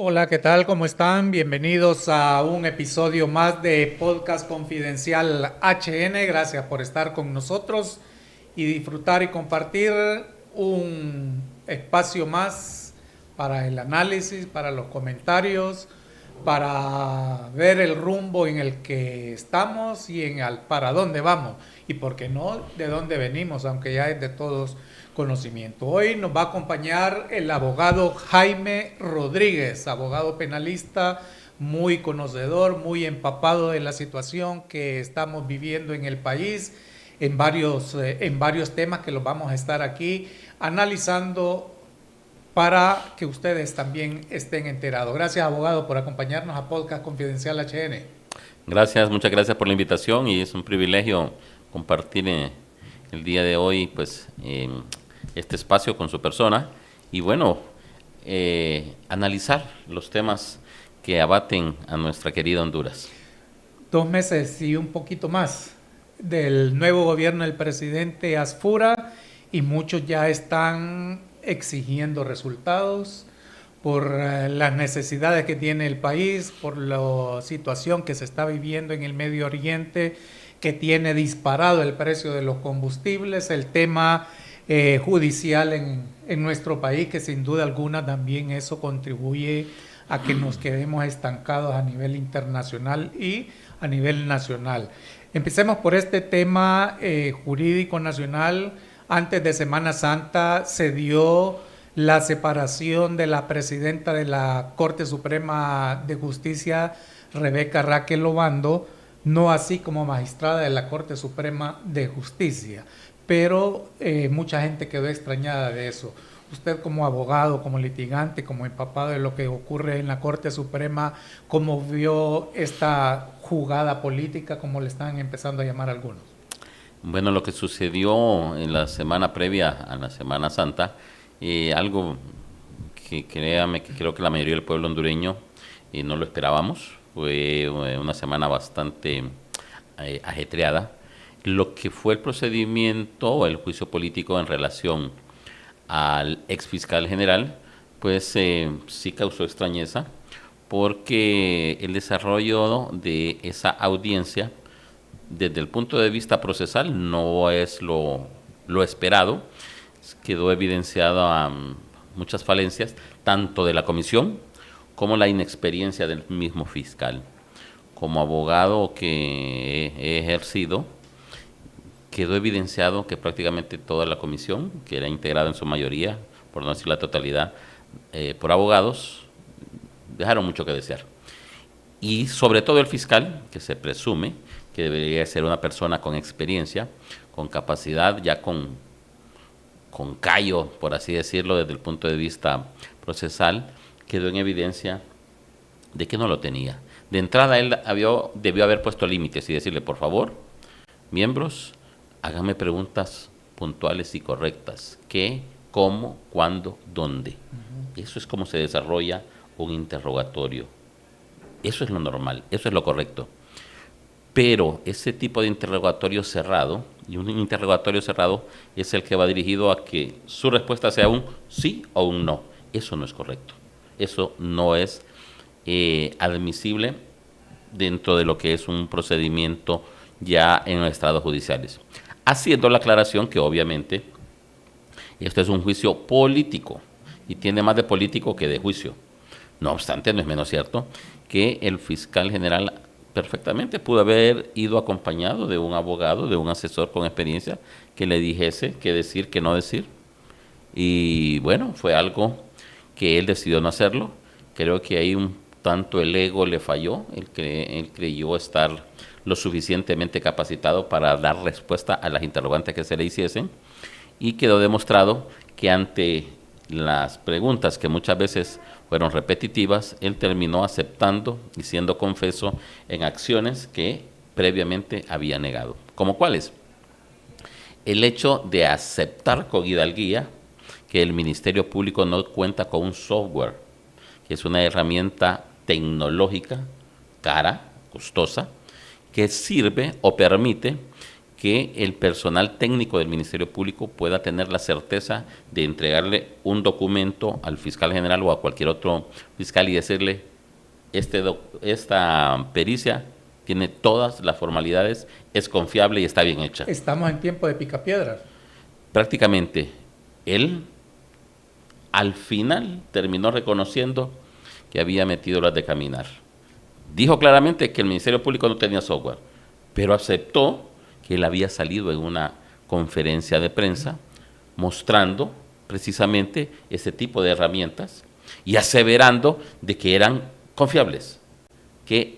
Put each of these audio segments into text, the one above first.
Hola, ¿qué tal? ¿Cómo están? Bienvenidos a un episodio más de Podcast Confidencial HN. Gracias por estar con nosotros y disfrutar y compartir un espacio más para el análisis, para los comentarios, para ver el rumbo en el que estamos y para dónde vamos y por qué no de dónde venimos, aunque ya es de todos conocimiento. Hoy nos va a acompañar el abogado Jaime Rodríguez, abogado penalista muy conocedor, muy empapado de la situación que estamos viviendo en el país en varios temas que los vamos a estar aquí analizando para que ustedes también estén enterados. Gracias, abogado, por acompañarnos a Podcast Confidencial HN. Gracias, muchas gracias por la invitación y es un privilegio compartir el día de hoy este espacio con su persona y bueno, analizar los temas que abaten a nuestra querida Honduras. 2 meses y un poquito más del nuevo gobierno del presidente Asfura y muchos ya están exigiendo resultados por las necesidades que tiene el país, por la situación que se está viviendo en el Medio Oriente, que tiene disparado el precio de los combustibles, el tema judicial en nuestro país, que sin duda alguna también eso contribuye a que nos quedemos estancados a nivel internacional y a nivel nacional. Empecemos por este tema jurídico nacional. Antes de Semana Santa se dio la separación de la presidenta de la Corte Suprema de Justicia, Rebeca Raquel Obando, no así como magistrada de la Corte Suprema de Justicia, pero mucha gente quedó extrañada de eso. Usted como abogado, como litigante, como empapado de lo que ocurre en la Corte Suprema, ¿cómo vio esta jugada política, como le están empezando a llamar algunos? Bueno, lo que sucedió en la semana previa a la Semana Santa, algo que créame que creo que la mayoría del pueblo hondureño no lo esperábamos, fue una semana bastante ajetreada. Lo que fue el procedimiento o el juicio político en relación al ex fiscal general, pues sí causó extrañeza porque el desarrollo de esa audiencia desde el punto de vista procesal no es lo esperado. Quedó evidenciada muchas falencias, tanto de la comisión como la inexperiencia del mismo fiscal. Como abogado que he ejercido, quedó evidenciado que prácticamente toda la comisión, que era integrada en su mayoría, por no decir la totalidad, por abogados, dejaron mucho que desear. Y sobre todo el fiscal, que se presume que debería ser una persona con experiencia, con capacidad, ya con callo, por así decirlo, desde el punto de vista procesal, quedó en evidencia de que no lo tenía. De entrada, él debió haber puesto límites y decirle, por favor, miembros, háganme preguntas puntuales y correctas. ¿Qué, cómo, cuándo, dónde? Eso es como se desarrolla un interrogatorio. Eso es lo normal, eso es lo correcto. Pero ese tipo de interrogatorio cerrado, y un interrogatorio cerrado es el que va dirigido a que su respuesta sea un sí o un no. Eso no es correcto. Eso no es admisible dentro de lo que es un procedimiento ya en los estrados judiciales. Haciendo la aclaración que obviamente esto es un juicio político y tiene más de político que de juicio. No obstante, no es menos cierto que el fiscal general perfectamente pudo haber ido acompañado de un abogado, de un asesor con experiencia que le dijese qué decir, qué no decir. Y bueno, fue algo que él decidió no hacerlo. Creo que ahí un tanto el ego le falló, él creyó estar lo suficientemente capacitado para dar respuesta a las interrogantes que se le hiciesen y quedó demostrado que ante las preguntas que muchas veces fueron repetitivas, él terminó aceptando y siendo confeso en acciones que previamente había negado. ¿Como cuáles? El hecho de aceptar con hidalguía que el Ministerio Público no cuenta con un software, que es una herramienta tecnológica cara, costosa, que sirve o permite que el personal técnico del Ministerio Público pueda tener la certeza de entregarle un documento al fiscal general o a cualquier otro fiscal y decirle, esta pericia tiene todas las formalidades, es confiable y está bien hecha. Estamos en tiempo de picapiedras. Prácticamente, él al final terminó reconociendo que había metido las de caminar. Dijo claramente que el Ministerio Público no tenía software, pero aceptó que él había salido en una conferencia de prensa mostrando precisamente ese tipo de herramientas y aseverando de que eran confiables, que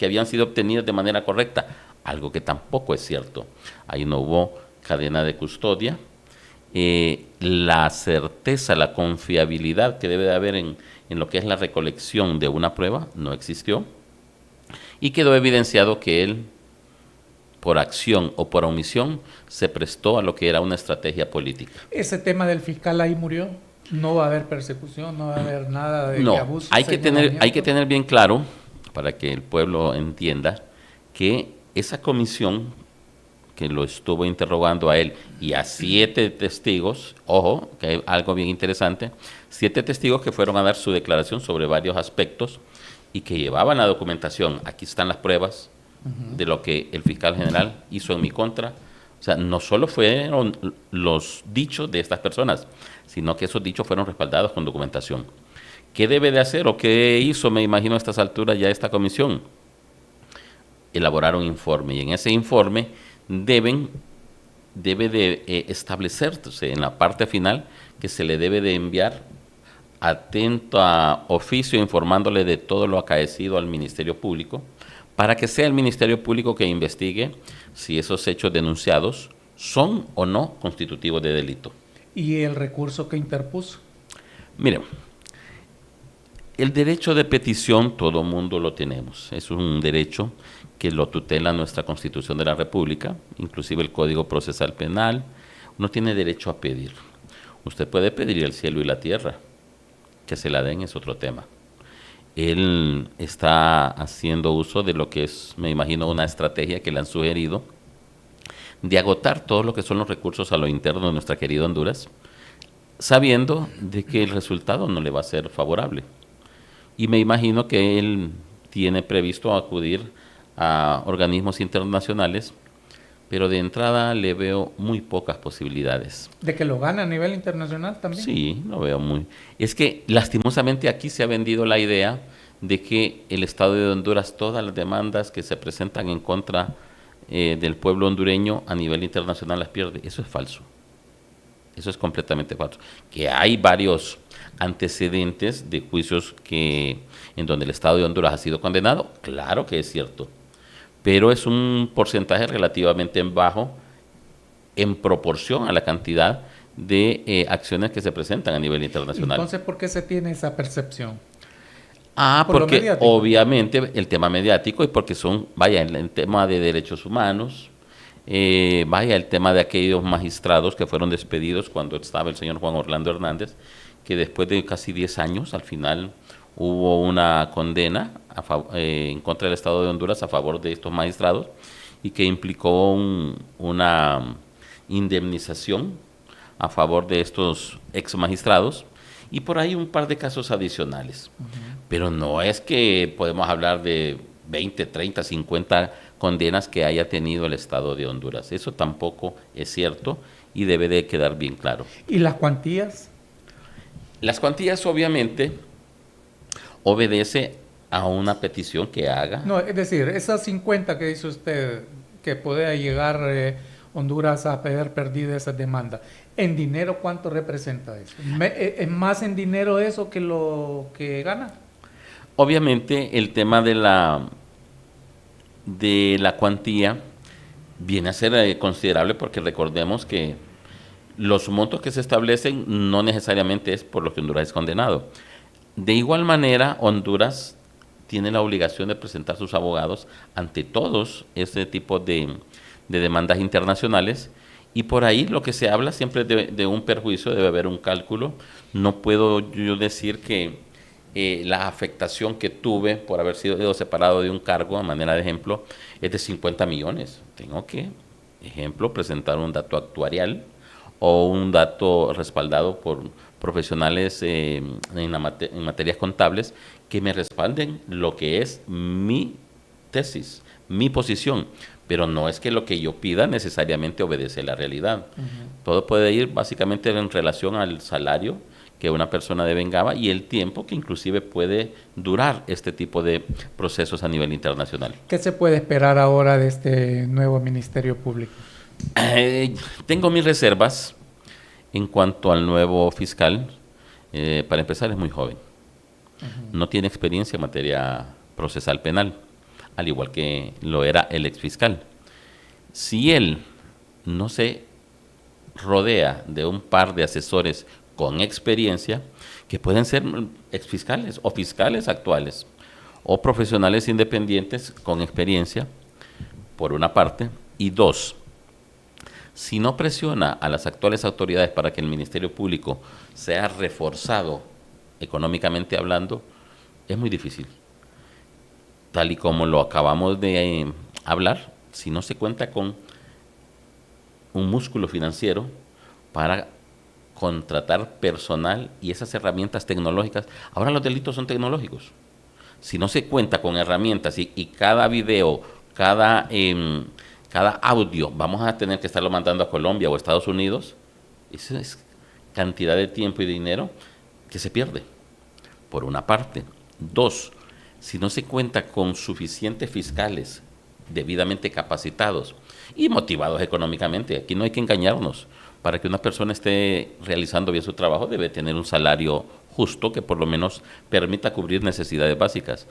habían sido obtenidas de manera correcta, algo que tampoco es cierto. Ahí no hubo cadena de custodia. La certeza, la confiabilidad que debe de haber en lo que es la recolección de una prueba no existió y quedó evidenciado que él, por acción o por omisión, se prestó a lo que era una estrategia política. Ese tema del fiscal ahí murió. No va a haber persecución, no va a haber nada de abuso. Hay que tener bien claro, para que el pueblo entienda, que esa comisión que lo estuvo interrogando a él y a 7 testigos, ojo, que hay algo bien interesante, 7 testigos que fueron a dar su declaración sobre varios aspectos y que llevaban la documentación. Aquí están las pruebas de lo que el fiscal general hizo en mi contra. O sea, no solo fueron los dichos de estas personas, sino que esos dichos fueron respaldados con documentación. ¿Qué debe de hacer o qué hizo, me imagino, a estas alturas ya esta comisión? Elaborar un informe, y en ese informe debe de establecerse en la parte final que se le debe de enviar atento a oficio informándole de todo lo acaecido al Ministerio Público, para que sea el Ministerio Público que investigue si esos hechos denunciados son o no constitutivos de delito. ¿Y el recurso que interpuso? Mire, el derecho de petición todo mundo lo tenemos. Es un derecho que lo tutela nuestra Constitución de la República, inclusive el Código Procesal Penal. Uno tiene derecho a pedir. Usted puede pedir el cielo y la tierra. Que se la den es otro tema. Él está haciendo uso de lo que es, me imagino, una estrategia que le han sugerido de agotar todo lo que son los recursos a lo interno de nuestra querida Honduras, sabiendo de que el resultado no le va a ser favorable. Y me imagino que él tiene previsto acudir a organismos internacionales, pero de entrada le veo muy pocas posibilidades. ¿De que lo gane a nivel internacional también? Sí, lo veo muy... Es que lastimosamente aquí se ha vendido la idea de que el Estado de Honduras, todas las demandas que se presentan en contra del pueblo hondureño a nivel internacional las pierde. Eso es falso. Eso es completamente falso. Que hay varios antecedentes de juicios en donde el Estado de Honduras ha sido condenado, claro que es cierto, pero es un porcentaje relativamente bajo en proporción a la cantidad de acciones que se presentan a nivel internacional. Entonces, ¿por qué se tiene esa percepción? Porque obviamente el tema mediático y porque el tema de derechos humanos, el tema de aquellos magistrados que fueron despedidos cuando estaba el señor Juan Orlando Hernández, que después de casi 10 años, al final hubo una condena en contra del Estado de Honduras a favor de estos magistrados y que implicó una indemnización a favor de estos ex magistrados y por ahí un par de casos adicionales. Pero no es que podemos hablar de 20, 30, 50 condenas que haya tenido el Estado de Honduras. Eso tampoco es cierto y debe de quedar bien claro. ¿Y las cuantías? Las cuantías obviamente obedece a una petición que haga. No, es decir, esas 50 que dice usted que puede llegar Honduras a haber perdido esa demanda, ¿en dinero cuánto representa eso? ¿Es más en dinero eso que lo que gana? Obviamente el tema de la cuantía viene a ser considerable porque recordemos que los montos que se establecen no necesariamente es por lo que Honduras es condenado. De igual manera, Honduras tiene la obligación de presentar sus abogados ante todos este tipo de demandas internacionales y por ahí lo que se habla siempre de un perjuicio, debe haber un cálculo. No puedo yo decir que la afectación que tuve por haber sido separado de un cargo, a manera de ejemplo, es de 50 millones. Tengo que Ejemplo, presentar un dato actuarial o un dato respaldado por profesionales en materias contables que me respalden lo que es mi tesis, mi posición, pero no es que lo que yo pida necesariamente obedece a la realidad. Todo puede ir básicamente en relación al salario que una persona devengaba y el tiempo que inclusive puede durar este tipo de procesos a nivel internacional. ¿Qué se puede esperar ahora de este nuevo Ministerio Público? Tengo mis reservas en cuanto al nuevo fiscal. Para empezar, es muy joven. No tiene experiencia en materia procesal penal, al igual que lo era el exfiscal. Si él no se rodea de un par de asesores con experiencia, que pueden ser exfiscales o fiscales actuales, o profesionales independientes con experiencia, por una parte, y dos, si no presiona a las actuales autoridades para que el Ministerio Público sea reforzado económicamente hablando, es muy difícil. Tal y como lo acabamos de hablar, si no se cuenta con un músculo financiero para contratar personal y esas herramientas tecnológicas, ahora los delitos son tecnológicos. Si no se cuenta con herramientas y cada video, cada audio vamos a tener que estarlo mandando a Colombia o a Estados Unidos, eso es cantidad de tiempo y dinero que se pierde, por una parte. Dos, si no se cuenta con suficientes fiscales debidamente capacitados y motivados económicamente, aquí no hay que engañarnos, para que una persona esté realizando bien su trabajo debe tener un salario justo que por lo menos permita cubrir necesidades básicas.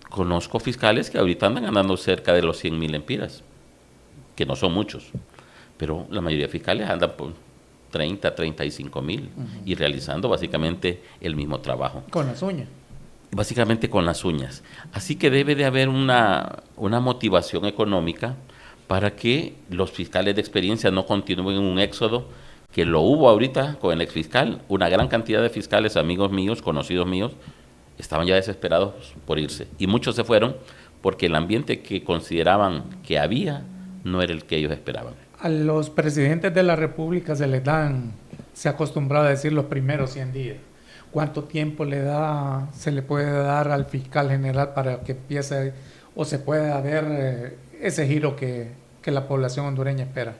Conozco fiscales que ahorita andan ganando cerca de los 100,000 lempiras, que no son muchos, pero la mayoría de fiscales andan por 30, 35,000 y realizando básicamente el mismo trabajo. Con las uñas. Básicamente con las uñas. Así que debe de haber una motivación económica para que los fiscales de experiencia no continúen en un éxodo, que lo hubo ahorita con el exfiscal. Una gran cantidad de fiscales, amigos míos, conocidos míos, estaban ya desesperados por irse. Y muchos se fueron porque el ambiente que consideraban que había no era el que ellos esperaban. A los presidentes de la República se ha acostumbrado a decir los primeros 100 días. ¿Cuánto tiempo se le puede dar al fiscal general para que empiece o se pueda ver ese giro que la población hondureña espera?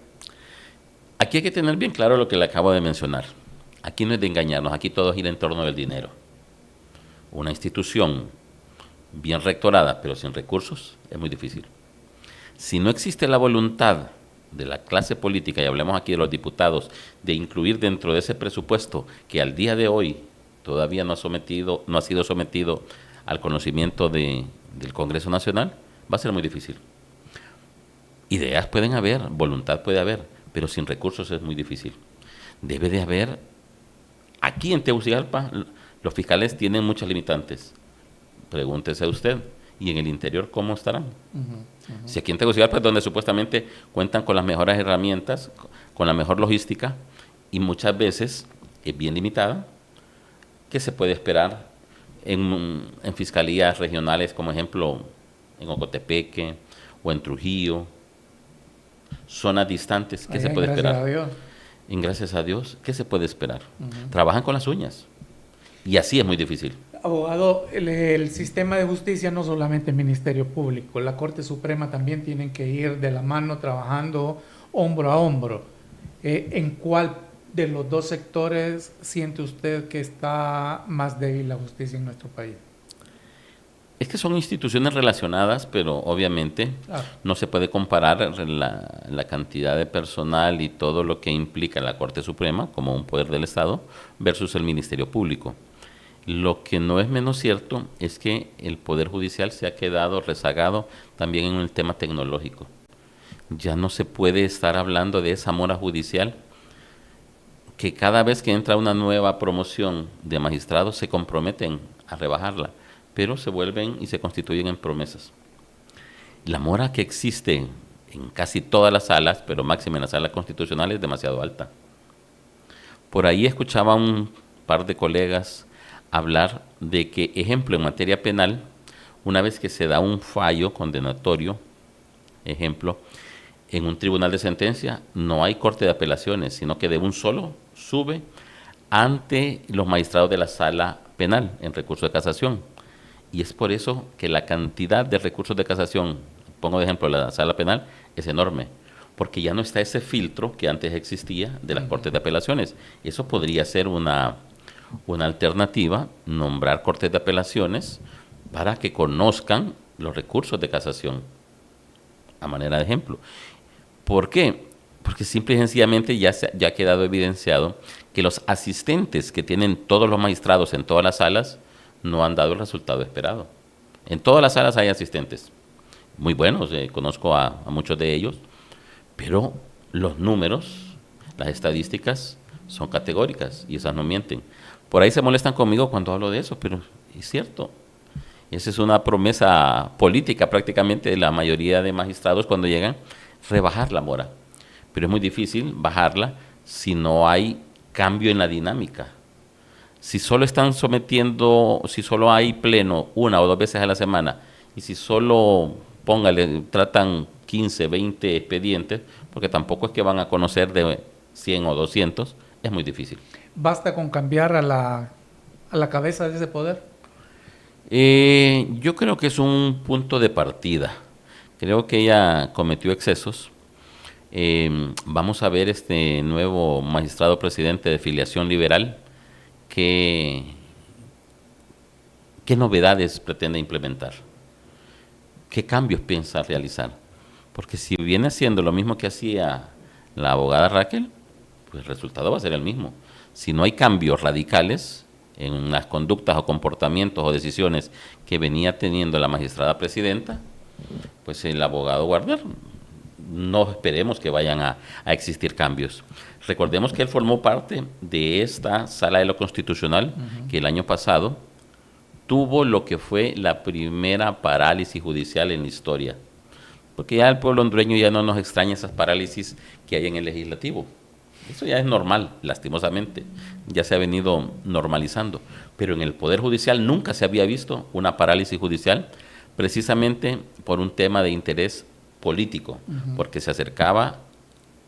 Aquí hay que tener bien claro lo que le acabo de mencionar. Aquí no es de engañarnos, aquí todo gira en torno del dinero. Una institución bien rectorada, pero sin recursos, es muy difícil. Si no existe la voluntad de la clase política, y hablemos aquí de los diputados, de incluir dentro de ese presupuesto que al día de hoy todavía no ha sido sometido al conocimiento del Congreso Nacional, va a ser muy difícil. Ideas pueden haber, voluntad puede haber, pero sin recursos es muy difícil. Debe de haber, aquí en Tegucigalpa, los fiscales tienen muchas limitantes. Pregúntese usted, ¿y en el interior cómo estarán? Si aquí en Tegucigalpa es donde supuestamente cuentan con las mejores herramientas, con la mejor logística, y muchas veces es bien limitada, ¿qué se puede esperar en fiscalías regionales, como ejemplo en Ocotepeque o en Trujillo? Zonas distantes, ¿qué se puede esperar? En gracias a Dios, ¿qué se puede esperar? Trabajan con las uñas y así es muy difícil. Abogado, el sistema de justicia no solamente el Ministerio Público, la Corte Suprema también tienen que ir de la mano trabajando hombro a hombro. ¿En cuál de los dos sectores siente usted que está más débil la justicia en nuestro país? Es que son instituciones relacionadas, pero obviamente no se puede comparar la cantidad de personal y todo lo que implica la Corte Suprema como un poder del Estado versus el Ministerio Público. Lo que no es menos cierto es que el Poder Judicial se ha quedado rezagado también en el tema tecnológico. Ya no se puede estar hablando de esa mora judicial que cada vez que entra una nueva promoción de magistrados se comprometen a rebajarla, pero se vuelven y se constituyen en promesas. La mora que existe en casi todas las salas, pero máxima en la sala constitucional, es demasiado alta. Por ahí escuchaba un par de colegas hablar de que, ejemplo, en materia penal, una vez que se da un fallo condenatorio, ejemplo, en un tribunal de sentencia no hay corte de apelaciones, sino que de un solo sube ante los magistrados de la sala penal en recurso de casación. Y es por eso que la cantidad de recursos de casación, pongo de ejemplo la sala penal, es enorme, porque ya no está ese filtro que antes existía de las cortes de apelaciones. Eso podría ser una alternativa, nombrar cortes de apelaciones para que conozcan los recursos de casación, a manera de ejemplo. ¿Por qué? Porque simple y sencillamente ya ha quedado evidenciado que los asistentes que tienen todos los magistrados en todas las salas no han dado el resultado esperado. En todas las salas hay asistentes, muy buenos, conozco a muchos de ellos, pero los números, las estadísticas son categóricas y esas no mienten. Por ahí se molestan conmigo cuando hablo de eso, pero es cierto. Esa es una promesa política prácticamente de la mayoría de magistrados cuando llegan, rebajar la mora. Pero es muy difícil bajarla si no hay cambio en la dinámica. Si solo están sometiendo, si solo hay pleno 1 o 2 veces a la semana, y si solo, póngale, tratan 15, 20 expedientes, porque tampoco es que van a conocer de 100 o 200, es muy difícil. ¿Basta con cambiar a la cabeza de ese poder? Yo creo que es un punto de partida. Creo que ella cometió excesos. Vamos a ver este nuevo magistrado presidente de filiación liberal, qué novedades pretende implementar, qué cambios piensa realizar. Porque si viene haciendo lo mismo que hacía la abogada Raquel, pues el resultado va a ser el mismo. Si no hay cambios radicales en las conductas o comportamientos o decisiones que venía teniendo la magistrada presidenta, pues el abogado Warner, no esperemos que vayan a existir cambios. Recordemos que él formó parte de esta Sala de lo Constitucional, que el año pasado tuvo lo que fue la primera parálisis judicial en la historia. Porque ya el pueblo hondureño ya no nos extraña esas parálisis que hay en el legislativo. Eso ya es normal, lastimosamente, ya se ha venido normalizando. Pero en el Poder Judicial nunca se había visto una parálisis judicial, precisamente por un tema de interés político, porque se acercaba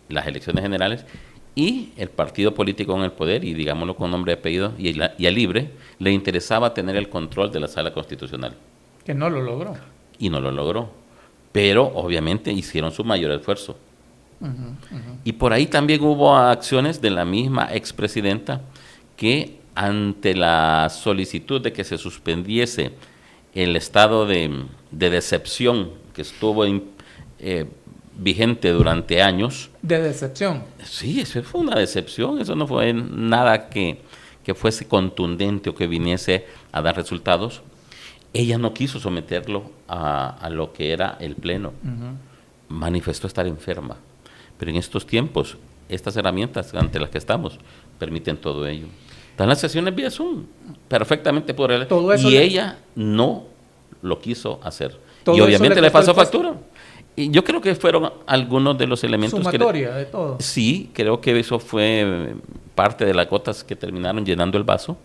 las elecciones generales y el partido político en el poder, y digámoslo con nombre y apellido, y a Libre, le interesaba tener el control de la Sala Constitucional. Que no lo logró. Y no lo logró, pero obviamente hicieron su mayor esfuerzo. Y por ahí también hubo acciones de la misma expresidenta que ante la solicitud de que se suspendiese el estado de decepción que estuvo vigente durante años. ¿De decepción? Sí, eso fue una decepción, eso no fue nada que fuese contundente o que viniese a dar resultados. Ella no quiso someterlo a lo que era el Pleno. Manifestó estar enferma. Pero en estos tiempos, estas herramientas ante las que estamos permiten todo ello. Están las sesiones vía Zoom, perfectamente por él. Y ella no lo quiso hacer. Y obviamente le pasó factura. Y yo creo que fueron algunos de los elementos sumatoria de todo. Sí, creo que eso fue parte de las gotas que terminaron llenando el vaso,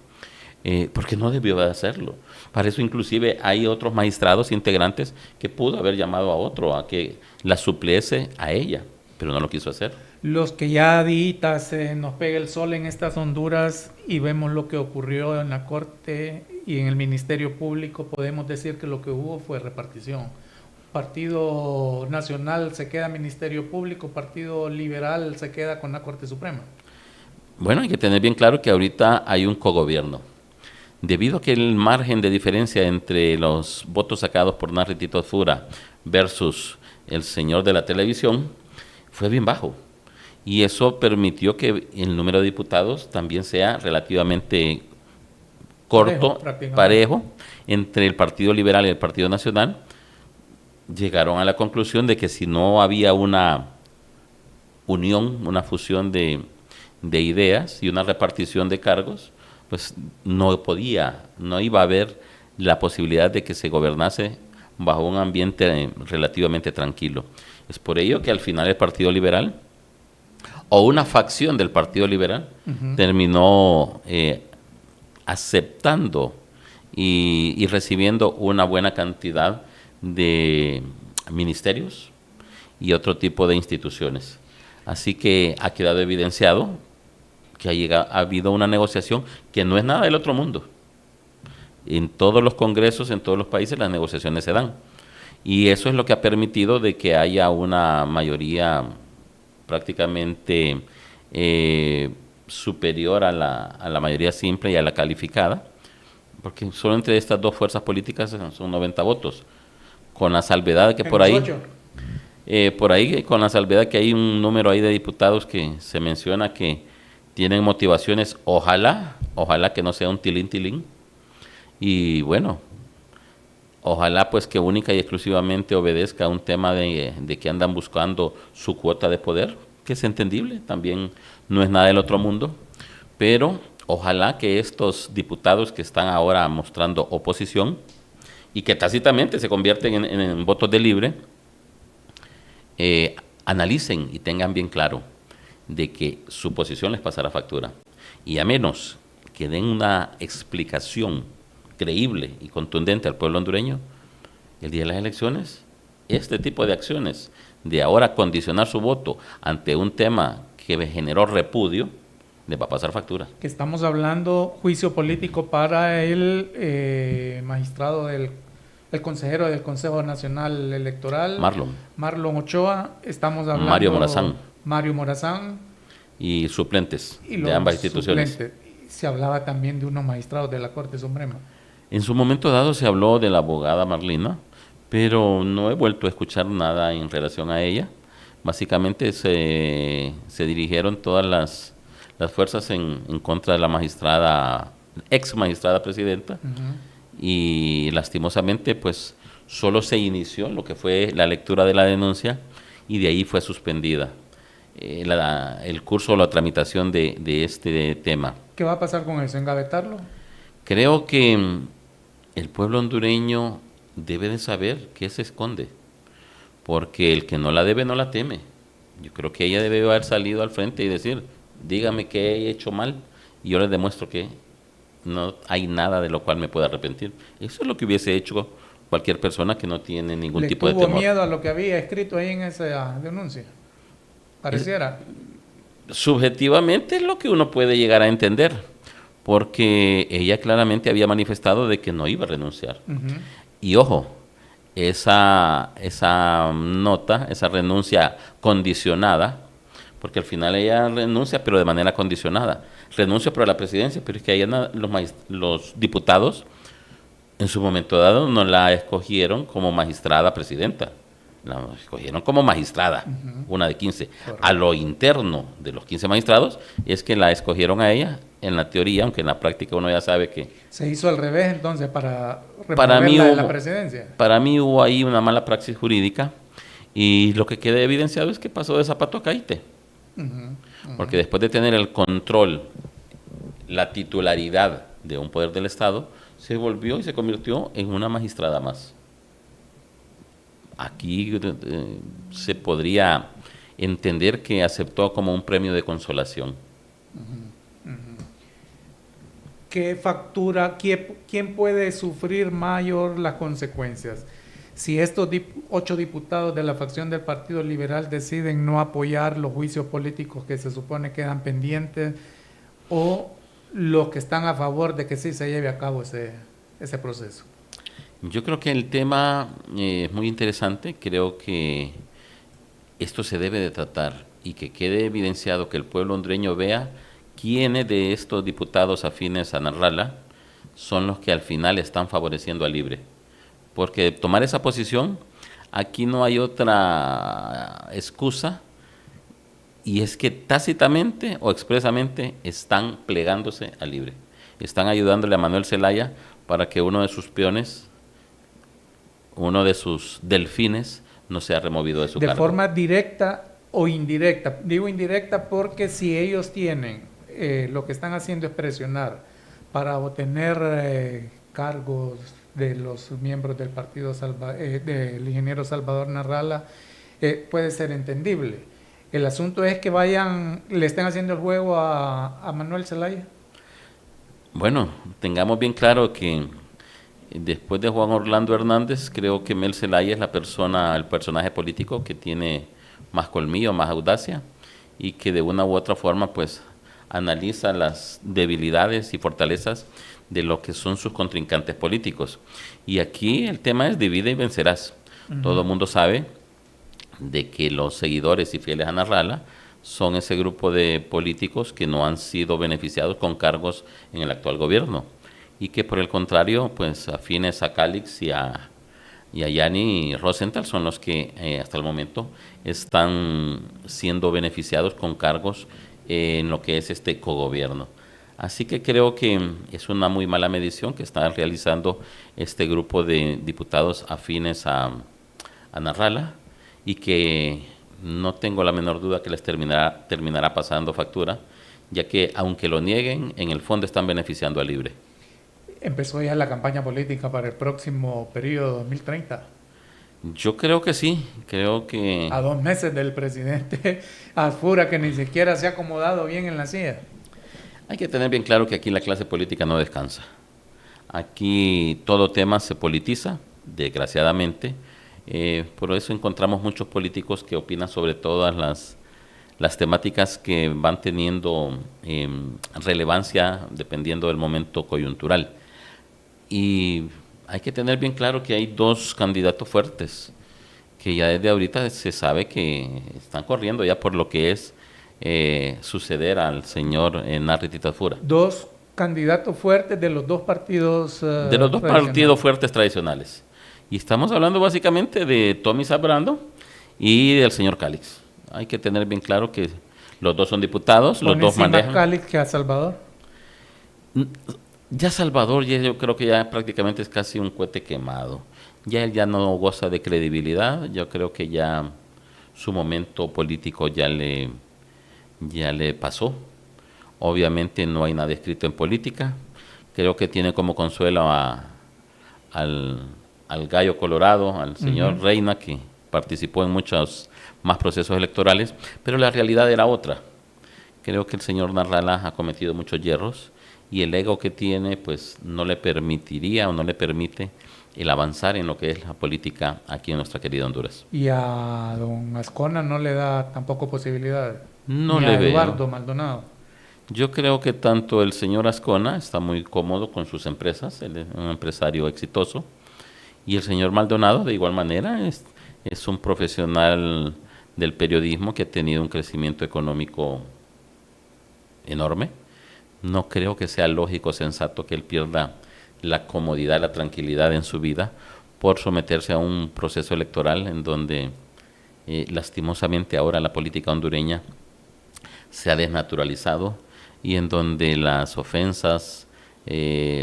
porque no debió de hacerlo. Para eso inclusive hay otros magistrados integrantes que pudo haber llamado a otro a que la supliese a ella, pero no lo quiso hacer. Los que ya aditas nos pega el sol en estas Honduras y vemos lo que ocurrió en la Corte y en el Ministerio Público, podemos decir que lo que hubo fue repartición. Partido Nacional se queda Ministerio Público, Partido Liberal se queda con la Corte Suprema. Bueno, hay que tener bien claro que ahorita hay un cogobierno. Debido a que el margen de diferencia entre los votos sacados por Narri Tito Fura versus el señor de la televisión fue bien bajo. Y eso permitió que el número de diputados también sea relativamente corto, parejo, entre el Partido Liberal y el Partido Nacional. Llegaron a la conclusión de que si no había una unión, una fusión de ideas y una repartición de cargos, pues no iba a haber la posibilidad de que se gobernase bajo un ambiente relativamente tranquilo. Es por ello que al final el Partido Liberal, o una facción del Partido Liberal, terminó aceptando y recibiendo una buena cantidad de ministerios y otro tipo de instituciones. Así que ha quedado evidenciado que ha habido una negociación que no es nada del otro mundo. En todos los congresos, en todos los países, las negociaciones se dan. Y eso es lo que ha permitido de que haya una mayoría prácticamente superior a la mayoría simple y a la calificada, porque solo entre estas dos fuerzas políticas son 90 votos, con la salvedad que por ahí, con la salvedad que hay un número ahí de diputados que se menciona que tienen motivaciones, ojalá que no sea un tilín, y bueno, ojalá pues que única y exclusivamente obedezca a un tema de que andan buscando su cuota de poder, que es entendible, también no es nada del otro mundo, pero ojalá que estos diputados que están ahora mostrando oposición y que tácitamente se convierten en votos de libre, analicen y tengan bien claro de que su posición les pasará factura. Y a menos que den una explicación creíble y contundente al pueblo hondureño, el día de las elecciones, este tipo de acciones, de ahora condicionar su voto ante un tema que generó repudio, le va a pasar factura. Que estamos hablando juicio político para el magistrado el consejero del Consejo Nacional Electoral, Marlon Ochoa. Estamos hablando Mario Morazán y suplentes de ambas instituciones. Se hablaba también de unos magistrados de la Corte Suprema. En su momento dado se habló de la abogada Marlina, pero no he vuelto a escuchar nada en relación a ella. Básicamente se dirigieron todas las fuerzas en contra de la ex magistrada presidenta, y lastimosamente pues solo se inició lo que fue la lectura de la denuncia y de ahí fue suspendida el curso o la tramitación de este tema. ¿Qué va a pasar con eso? ¿Engavetarlo? Creo que el pueblo hondureño debe de saber qué se esconde, porque el que no la debe no la teme. Yo creo que ella debe haber salido al frente y decir, dígame qué he hecho mal y yo les demuestro que no hay nada de lo cual me pueda arrepentir. Eso es lo que hubiese hecho cualquier persona que no tiene ningún tipo de temor. ¿Le tuvo miedo a lo que había escrito ahí en esa denuncia? Pareciera. Subjetivamente es lo que uno puede llegar a entender, porque ella claramente había manifestado de que no iba a renunciar. Y ojo, esa nota, esa renuncia condicionada, porque al final ella renuncia, pero de manera condicionada. Renuncio para la presidencia, pero es que los diputados en su momento dado no la escogieron como magistrada presidenta, la escogieron como magistrada, una de 15. Correcto. A lo interno de los 15 magistrados es que la escogieron a ella en la teoría, aunque en la práctica uno ya sabe que... ¿Se hizo al revés entonces para removerla de la presidencia? Para mí hubo ahí una mala praxis jurídica y lo que queda evidenciado es que pasó de zapato a caíte. Porque después de tener el control, la titularidad de un poder del Estado, se volvió y se convirtió en una magistrada más. Aquí se podría entender que aceptó como un premio de consolación. ¿Qué factura, quién puede sufrir mayor las consecuencias? Si estos 8 diputados de la facción del Partido Liberal deciden no apoyar los juicios políticos que se supone quedan pendientes, o los que están a favor de que sí se lleve a cabo ese proceso. Yo creo que el tema es muy interesante. Creo que esto se debe de tratar y que quede evidenciado, que el pueblo hondureño vea quiénes de estos diputados afines a Narrala son los que al final están favoreciendo a Libre. Porque tomar esa posición, aquí no hay otra excusa, y es que tácitamente o expresamente están plegándose a Libre. Están ayudándole a Manuel Zelaya para que uno de sus peones, uno de sus delfines, no sea removido de su cargo. De forma directa o indirecta. Digo indirecta porque si ellos tienen, lo que están haciendo es presionar para obtener cargos de los miembros del partido del ingeniero Salvador Narrala, puede ser entendible. El asunto es que le estén haciendo el juego a Manuel Zelaya. Bueno, tengamos bien claro que Después de Juan Orlando Hernández, creo que Mel Zelaya es el personaje político que tiene más colmillo, más audacia y que de una u otra forma pues analiza las debilidades y fortalezas de lo que son sus contrincantes políticos. Y aquí el tema es divide y vencerás. Todo el mundo sabe de que los seguidores y fieles a Narrala son ese grupo de políticos que no han sido beneficiados con cargos en el actual gobierno y que por el contrario, pues afines a Calix y a Yanni Rosenthal son los que hasta el momento están siendo beneficiados con cargos en lo que es este cogobierno. Así que creo que es una muy mala medición que está realizando este grupo de diputados afines a Narrala y que no tengo la menor duda que les terminará pasando factura, ya que aunque lo nieguen, en el fondo están beneficiando a Libre. Empezó ya la campaña política para el próximo periodo 2030. Yo creo que sí, creo que... A 2 meses del presidente Asfura, que ni siquiera se ha acomodado bien en la silla. Hay que tener bien claro que aquí la clase política no descansa. Aquí todo tema se politiza, desgraciadamente. Por eso encontramos muchos políticos que opinan sobre todas las temáticas que van teniendo relevancia dependiendo del momento coyuntural. Y hay que tener bien claro que hay 2 candidatos fuertes, que ya desde ahorita se sabe que están corriendo ya por lo que es suceder al señor Narri Titafura. 2 candidatos fuertes de los 2 partidos de los 2 partidos fuertes tradicionales. Y estamos hablando básicamente de Tommy Sabrando y del señor Calix. Hay que tener bien claro que los 2 son diputados, los 2 manejan. ¿Más Calix que a Salvador? Ya Salvador, yo creo que ya prácticamente es casi un cohete quemado. Ya él ya no goza de credibilidad. Yo creo que ya su momento político ya le pasó. Obviamente no hay nada escrito en política. Creo que tiene como consuelo al gallo colorado, al señor Reina, que participó en muchos más procesos electorales, pero la realidad era otra. Creo que el señor Narrala ha cometido muchos hierros y el ego que tiene pues no le permitiría o no le permite el avanzar en lo que es la política aquí en nuestra querida Honduras. Y a don Ascona no le da tampoco posibilidades. No ni le a veo. Eduardo Maldonado. Yo creo que tanto el señor Ascona está muy cómodo con sus empresas, él es un empresario exitoso, y el señor Maldonado de igual manera es un profesional del periodismo que ha tenido un crecimiento económico enorme. No creo que sea lógico o sensato que él pierda la comodidad, la tranquilidad en su vida por someterse a un proceso electoral en donde lastimosamente ahora la política hondureña se ha desnaturalizado y en donde las ofensas y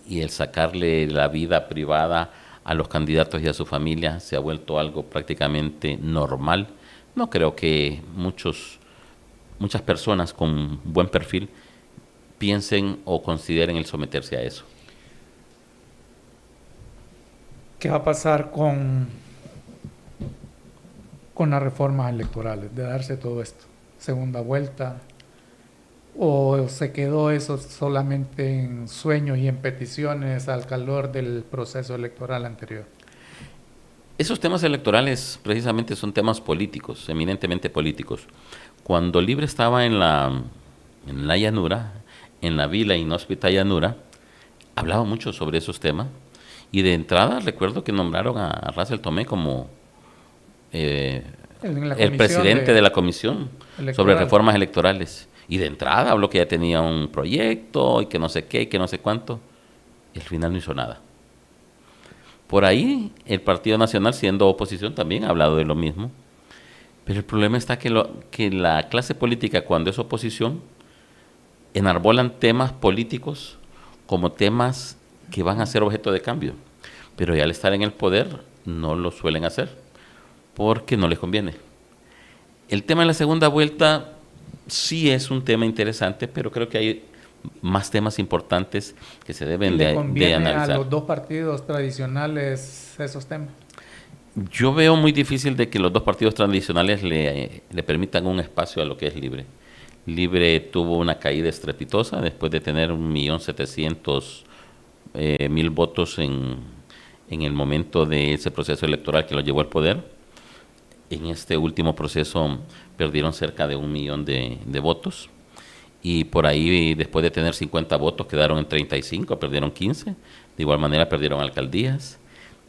el sacarle la vida privada a los candidatos y a su familia se ha vuelto algo prácticamente normal. No creo que muchas personas con buen perfil piensen o consideren el someterse a eso. ¿Qué va a pasar con las reformas electorales, de darse todo esto? ¿Segunda vuelta? ¿O se quedó eso solamente en sueños y en peticiones al calor del proceso electoral anterior? Esos temas electorales precisamente son temas políticos, eminentemente políticos. Cuando Libre estaba en la llanura, en la vila inhóspita llanura, hablaba mucho sobre esos temas y de entrada recuerdo que nombraron a Russell Tomé como el presidente de la comisión sobre reformas electorales. Y de entrada habló que ya tenía un proyecto y que no sé qué y que no sé cuánto. Y al final no hizo nada. Por ahí el Partido Nacional, siendo oposición, también ha hablado de lo mismo. Pero el problema está que la clase política, cuando es oposición, enarbolan temas políticos como temas que van a ser objeto de cambio. Pero ya al estar en el poder no lo suelen hacer porque no les conviene. El tema de la segunda vuelta sí es un tema interesante, pero creo que hay más temas importantes que se deben de analizar. ¿A los 2 partidos tradicionales esos temas? Yo veo muy difícil de que los 2 partidos tradicionales le permitan un espacio a lo que es Libre. Libre tuvo una caída estrepitosa después de tener 1.700.000 1,000 votos en el momento de ese proceso electoral que lo llevó al poder. En este último proceso perdieron cerca de 1,000,000 de votos. Y por ahí, después de tener 50 votos, quedaron en 35, perdieron 15. De igual manera, perdieron alcaldías.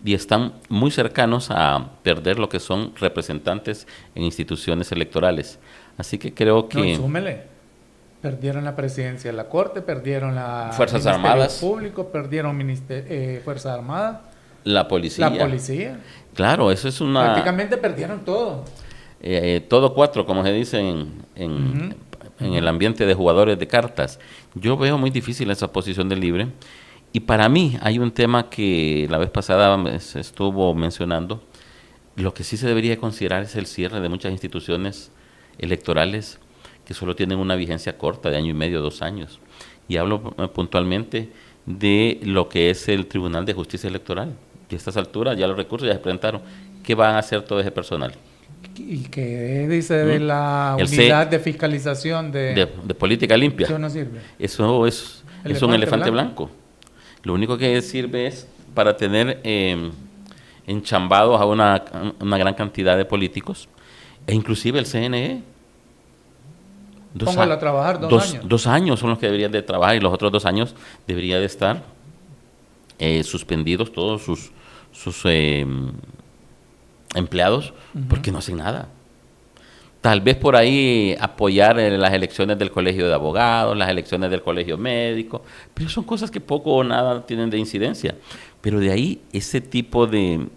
Y están muy cercanos a perder lo que son representantes en instituciones electorales. Así que creo que... No, y súmele. Perdieron la presidencia de la Corte, perdieron la Fuerzas Ministerio Armadas. Público, perdieron Fuerzas Armadas, La policía. la policía. Claro, eso es una... Prácticamente perdieron todo. Todo 4, como se dice en el ambiente de jugadores de cartas. Yo veo muy difícil esa posición del Libre. Y para mí hay un tema que la vez pasada se estuvo mencionando. Lo que sí se debería considerar es el cierre de muchas instituciones electorales que solo tienen una vigencia corta de 1 año y medio, 2 años. Y hablo puntualmente de lo que es el Tribunal de Justicia Electoral. Y a estas alturas ya los recursos ya se presentaron. ¿Qué van a hacer todo ese personal? ¿Y qué dice de la El unidad de fiscalización de política limpia? Eso no sirve. Eso es un elefante blanco. Lo único que sirve es para tener enchambados a una gran cantidad de políticos, e inclusive el CNE. Póngalo a trabajar 2 años. 2 años son los que deberían de trabajar, y los otros 2 años debería de estar suspendidos todos sus empleados, porque no hacen nada. Tal vez por ahí apoyar las elecciones del colegio de abogados, las elecciones del colegio médico, pero son cosas que poco o nada tienen de incidencia. Pero de ahí ese tipo de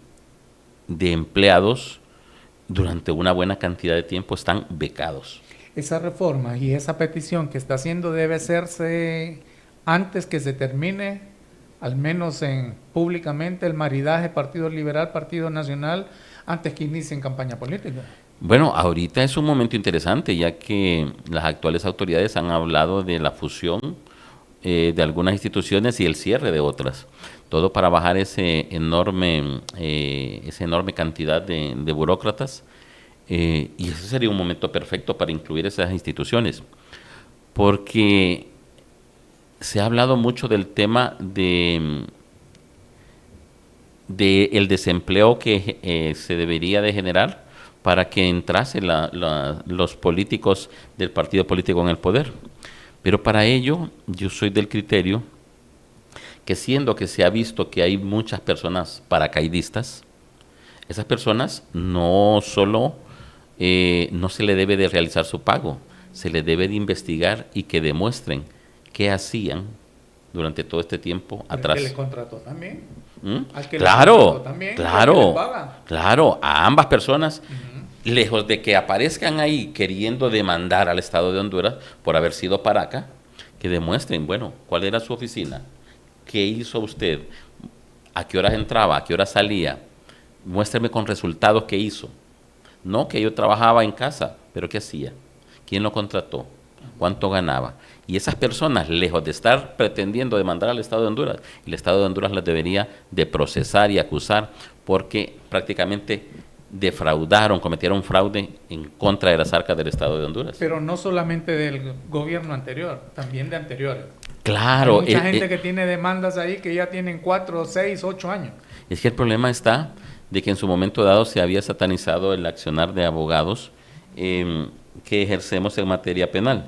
empleados durante una buena cantidad de tiempo están becados. Esa reforma y esa petición que está haciendo debe hacerse antes que se termine, al menos públicamente, el maridaje Partido Liberal, Partido Nacional, antes que inicien campaña política. Bueno, ahorita es un momento interesante, ya que las actuales autoridades han hablado de la fusión de algunas instituciones y el cierre de otras. Todo para bajar esa enorme cantidad de burócratas. Y ese sería un momento perfecto para incluir esas instituciones. Porque se ha hablado mucho del tema de el desempleo que se debería de generar para que entrasen los políticos del partido político en el poder. Pero para ello yo soy del criterio que, siendo que se ha visto que hay muchas personas paracaidistas, esas personas no solo no se le debe de realizar su pago, se le debe de investigar y que demuestren qué hacían durante todo este tiempo atrás. ¿Al que le contrató también? Claro, claro, a ambas personas, lejos de que aparezcan ahí queriendo demandar al Estado de Honduras por haber sido paraca, que demuestren, bueno, cuál era su oficina, qué hizo usted, a qué horas entraba, a qué horas salía, muéstreme con resultados qué hizo. No que yo trabajaba en casa, pero ¿qué hacía? ¿Quién lo contrató? ¿Cuánto ganaba? Y esas personas, lejos de estar pretendiendo demandar al Estado de Honduras, el Estado de Honduras las debería de procesar y acusar, porque prácticamente defraudaron, cometieron fraude en contra de las arcas del Estado de Honduras. Pero no solamente del gobierno anterior, también de anteriores. Claro. Hay mucha gente que tiene demandas ahí que ya tienen 4, 6, 8 años. Es que el problema está de que en su momento dado se había satanizado el accionar de abogados que ejercemos en materia penal.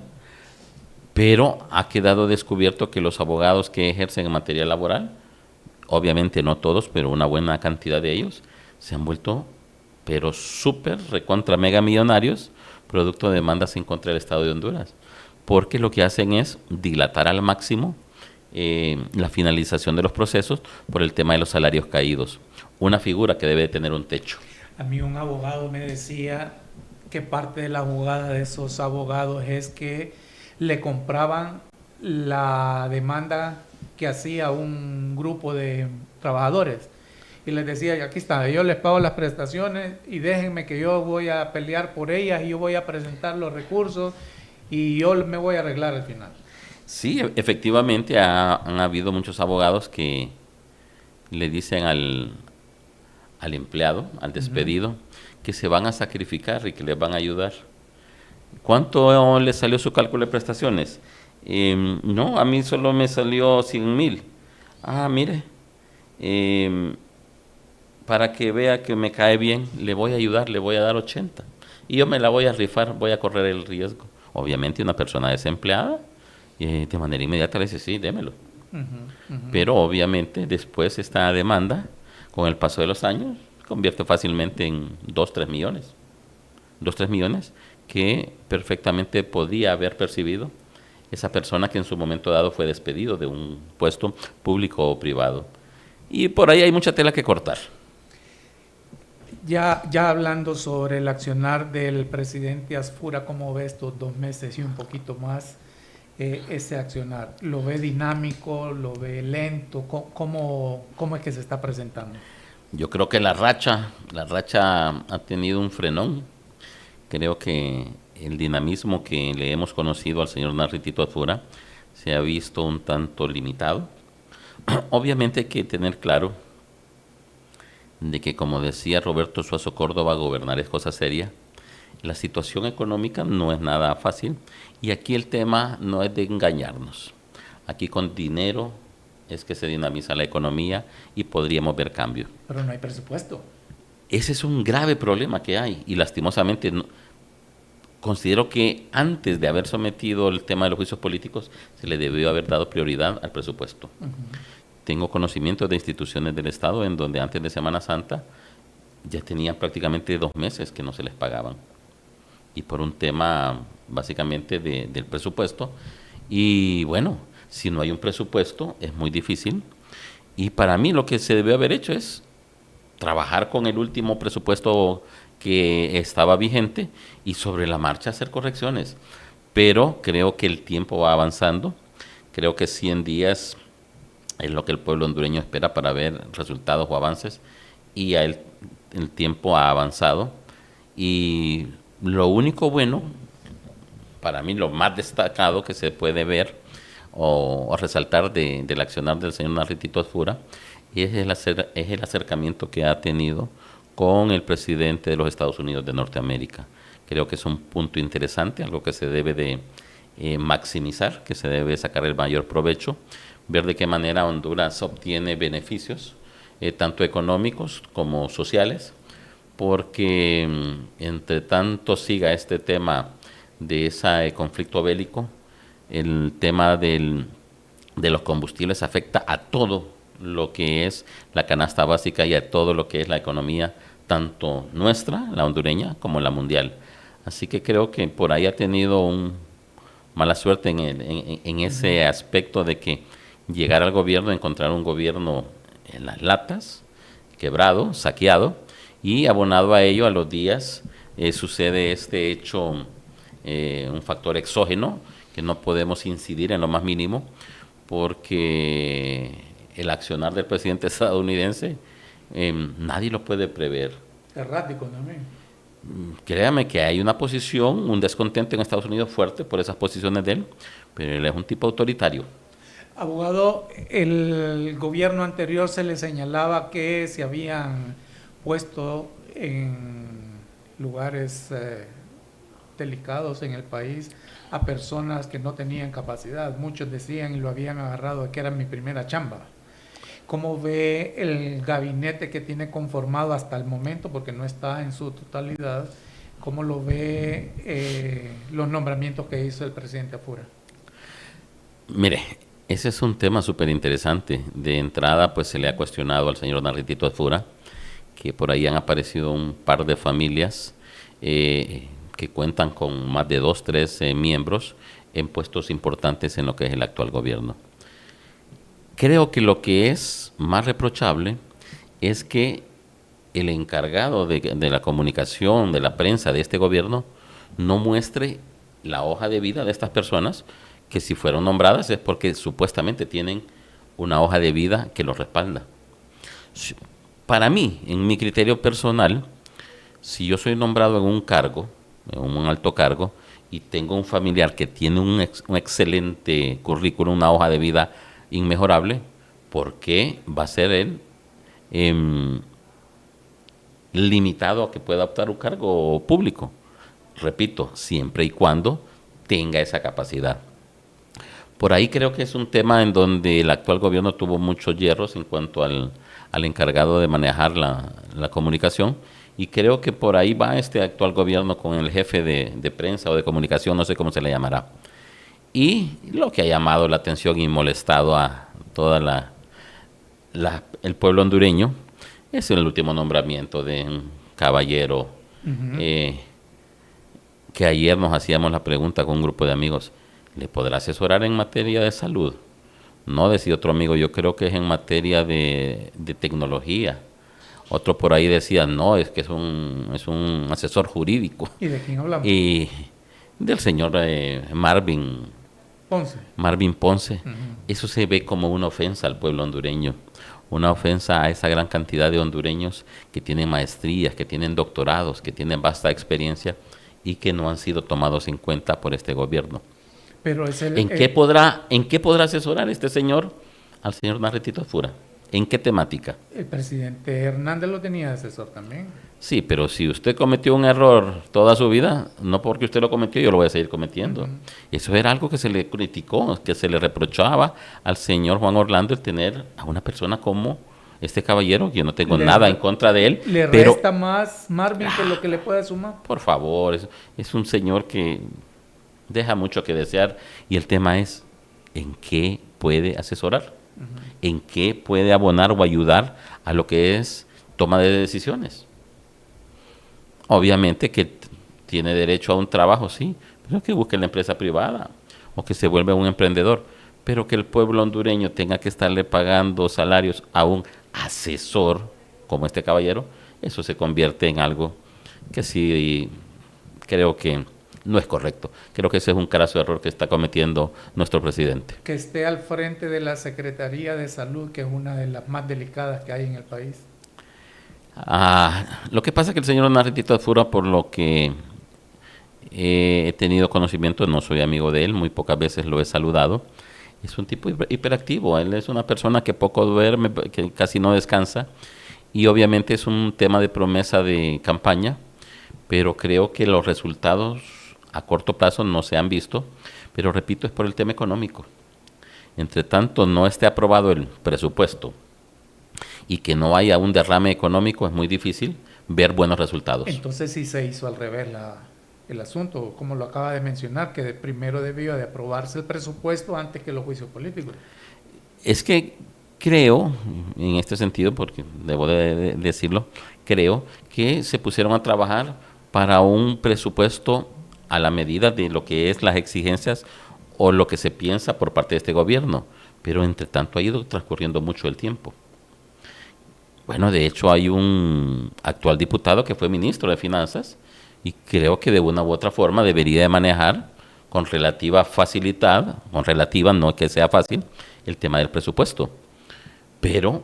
Pero ha quedado descubierto que los abogados que ejercen en materia laboral, obviamente no todos, pero una buena cantidad de ellos, se han vuelto pero súper recontra mega millonarios producto de demandas en contra del Estado de Honduras, porque lo que hacen es dilatar al máximo la finalización de los procesos por el tema de los salarios caídos, una figura que debe tener un techo. A mí un abogado me decía que parte de la jugada de esos abogados es que le compraban la demanda que hacía un grupo de trabajadores y les decía, aquí está, yo les pago las prestaciones y déjenme que yo voy a pelear por ellas y yo voy a presentar los recursos y yo me voy a arreglar al final. Sí, efectivamente han habido muchos abogados que le dicen al empleado, al despedido, que se van a sacrificar y que les van a ayudar. ¿Cuánto le salió su cálculo de prestaciones? No, a mí solo me salió 100,000. Mire, em, para que vea que me cae bien, le voy a ayudar, le voy a dar 80. Y yo me la voy a rifar, voy a correr el riesgo. Obviamente una persona desempleada, de manera inmediata le dice, sí, démelo. Ujú, ujú. Pero obviamente después esta demanda, con el paso de los años, convierte fácilmente en 2 3 millones. 2 3 millones que perfectamente podía haber percibido esa persona que en su momento dado fue despedido de un puesto público o privado. Y por ahí hay mucha tela que cortar. Ya hablando sobre el accionar del presidente Asfura, ¿cómo ve estos 2 meses y un poquito más ese accionar? ¿Lo ve dinámico? ¿Lo ve lento? ¿Cómo es que se está presentando? Yo creo que la racha ha tenido un frenón. Creo que el dinamismo que le hemos conocido al señor Narri Tito Asfura se ha visto un tanto limitado. Obviamente hay que tener claro de que, como decía Roberto Suazo Córdoba, gobernar es cosa seria. La situación económica no es nada fácil y aquí el tema no es de engañarnos. Aquí con dinero es que se dinamiza la economía y podríamos ver cambios. Pero no hay presupuesto. Ese es un grave problema que hay y lastimosamente considero que antes de haber sometido el tema de los juicios políticos se le debió haber dado prioridad al presupuesto. Ujú. Tengo conocimiento de instituciones del Estado en donde antes de Semana Santa ya tenían prácticamente 2 meses que no se les pagaban. Y por un tema básicamente del presupuesto. Y bueno, si no hay un presupuesto es muy difícil. Y para mí lo que se debió haber hecho es trabajar con el último presupuesto que estaba vigente y sobre la marcha hacer correcciones. Pero creo que el tiempo va avanzando. Creo que 100 días es lo que el pueblo hondureño espera para ver resultados o avances y el tiempo ha avanzado y lo único bueno, para mí lo más destacado que se puede ver o resaltar del accionar del señor Narri Tito Asfura es el acercamiento que ha tenido con el presidente de los Estados Unidos de Norteamérica. Creo que es un punto interesante, algo que se debe de maximizar, que se debe sacar el mayor provecho, ver de qué manera Honduras obtiene beneficios, tanto económicos como sociales, porque entre tanto siga este tema de ese conflicto bélico, el tema de los combustibles afecta a todo lo que es la canasta básica y a todo lo que es la economía, tanto nuestra, la hondureña, como la mundial. Así que creo que por ahí ha tenido mala suerte en ese aspecto de que llegar al gobierno, encontrar un gobierno en las latas, quebrado, saqueado, y abonado a ello, a los días sucede este hecho, un factor exógeno que no podemos incidir en lo más mínimo, porque el accionar del presidente estadounidense nadie lo puede prever. Errático también. Créame que hay una posición, un descontento en Estados Unidos fuerte por esas posiciones de él, pero él es un tipo autoritario. Abogado, el gobierno anterior se le señalaba que se habían puesto en lugares delicados en el país a personas que no tenían capacidad. Muchos decían y lo habían agarrado de que era mi primera chamba. ¿Cómo ve el gabinete que tiene conformado hasta el momento, porque no está en su totalidad? ¿Cómo lo ve los nombramientos que hizo el presidente Apura? Mire, ese es un tema súper interesante. De entrada, pues se le ha cuestionado al señor Narri Tito Asfura, que por ahí han aparecido un par de familias que cuentan con más de 2, 3 miembros en puestos importantes en lo que es el actual gobierno. Creo que lo que es más reprochable es que el encargado de la comunicación, de la prensa de este gobierno, no muestre la hoja de vida de estas personas, que si fueron nombradas es porque supuestamente tienen una hoja de vida que los respalda. Para mí, en mi criterio personal, si yo soy nombrado en un cargo, en un alto cargo, y tengo un familiar que tiene un excelente currículum, una hoja de vida inmejorable, ¿por qué va a ser él limitado a que pueda optar un cargo público? Repito, siempre y cuando tenga esa capacidad. Por ahí creo que es un tema en donde el actual gobierno tuvo muchos hierros en cuanto al encargado de manejar la comunicación, y creo que por ahí va este actual gobierno con el jefe de prensa o de comunicación, no sé cómo se le llamará. Y lo que ha llamado la atención y molestado a toda el pueblo hondureño es el último nombramiento de un caballero, eh, que ayer nos hacíamos la pregunta con un grupo de amigos: ¿le podrá asesorar en materia de salud? No, decía otro amigo, yo creo que es en materia de tecnología. Otro por ahí decía, no, es que es un asesor jurídico. ¿Y de quién hablamos? Y del señor Ponce. Marvin Ponce. Eso se ve como una ofensa al pueblo hondureño, una ofensa a esa gran cantidad de hondureños que tienen maestrías, que tienen doctorados, que tienen vasta experiencia y que no han sido tomados en cuenta por este gobierno. Pero es ¿En qué podrá asesorar este señor al señor Narretito Fura? ¿En qué temática? el presidente Hernández lo tenía de asesor también. Sí, pero si usted cometió un error toda su vida, no porque usted lo cometió, yo lo voy a seguir cometiendo. Eso era algo que se le criticó, que se le reprochaba al señor Juan Orlando, el tener a una persona como este caballero, que yo no tengo nada en contra de él. Le pero resta más Marvin que lo que le pueda sumar. por favor, es un señor que deja mucho que desear, y el tema es en qué puede asesorar, en qué puede abonar o ayudar a lo que es toma de decisiones. Obviamente que tiene derecho a un trabajo, sí, pero que busque la empresa privada o que se vuelva un emprendedor, pero que el pueblo hondureño tenga que estarle pagando salarios a un asesor como este caballero, eso se convierte en algo que sí creo que no es correcto. Creo que ese es un craso error que está cometiendo nuestro presidente. Que esté al frente de la Secretaría de Salud, que es una de las más delicadas que hay en el país. Lo que pasa es que el señor Narretito Fura, por lo que he tenido conocimiento, no soy amigo de él, muy pocas veces lo he saludado, es un tipo hiperactivo. Él es una persona que poco duerme, que casi no descansa, y obviamente es un tema de promesa de campaña, pero creo que los resultados a corto plazo no se han visto, pero repito, es por el tema económico. Entre tanto no esté aprobado el presupuesto y que no haya un derrame económico, es muy difícil ver buenos resultados. Entonces sí se hizo al revés el asunto, como lo acaba de mencionar, que primero debió de aprobarse el presupuesto antes que los juicios políticos. Es que creo, en este sentido, porque debo de decirlo, creo que se pusieron a trabajar para un presupuesto a la medida de lo que es las exigencias o lo que se piensa por parte de este gobierno, pero entre tanto ha ido transcurriendo mucho el tiempo. Bueno, de hecho hay un actual diputado que fue ministro de Finanzas y creo que de una u otra forma debería de manejar con relativa facilidad, con relativa, no que sea fácil, el tema del presupuesto. Pero